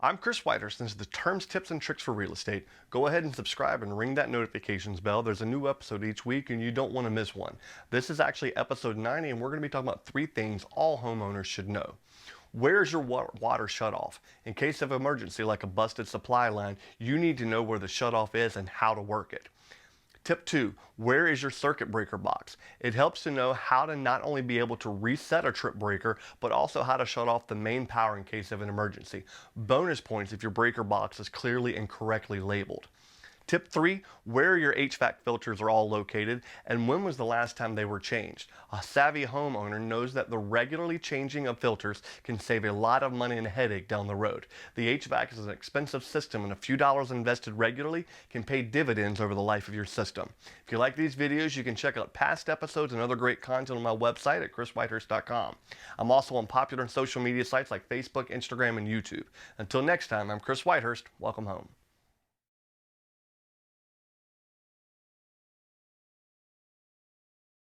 I'm Chris Whitehurst, and this is the Terms, Tips, and Tricks for Real Estate. Go ahead and subscribe and ring that notifications bell. There's a new episode each week, and you don't want to miss one. This is actually episode 90, and we're going to be talking about 3 things all homeowners should know. Where's your water shut off? In case of emergency, like a busted supply line, you need to know where the shutoff is and how to work it. Tip 2, where is your circuit breaker box? It helps to know how to not only be able to reset a trip breaker, but also how to shut off the main power in case of an emergency. Bonus points if your breaker box is clearly and correctly labeled. Tip 3, where your HVAC filters are all located and when was the last time they were changed. A savvy homeowner knows that the regularly changing of filters can save a lot of money and headache down the road. The HVAC is an expensive system, and a few dollars invested regularly can pay dividends over the life of your system. If you like these videos, you can check out past episodes and other great content on my website at chriswhitehurst.com. I'm also on popular social media sites like Facebook, Instagram, and YouTube. Until next time, I'm Chris Whitehurst. Welcome home.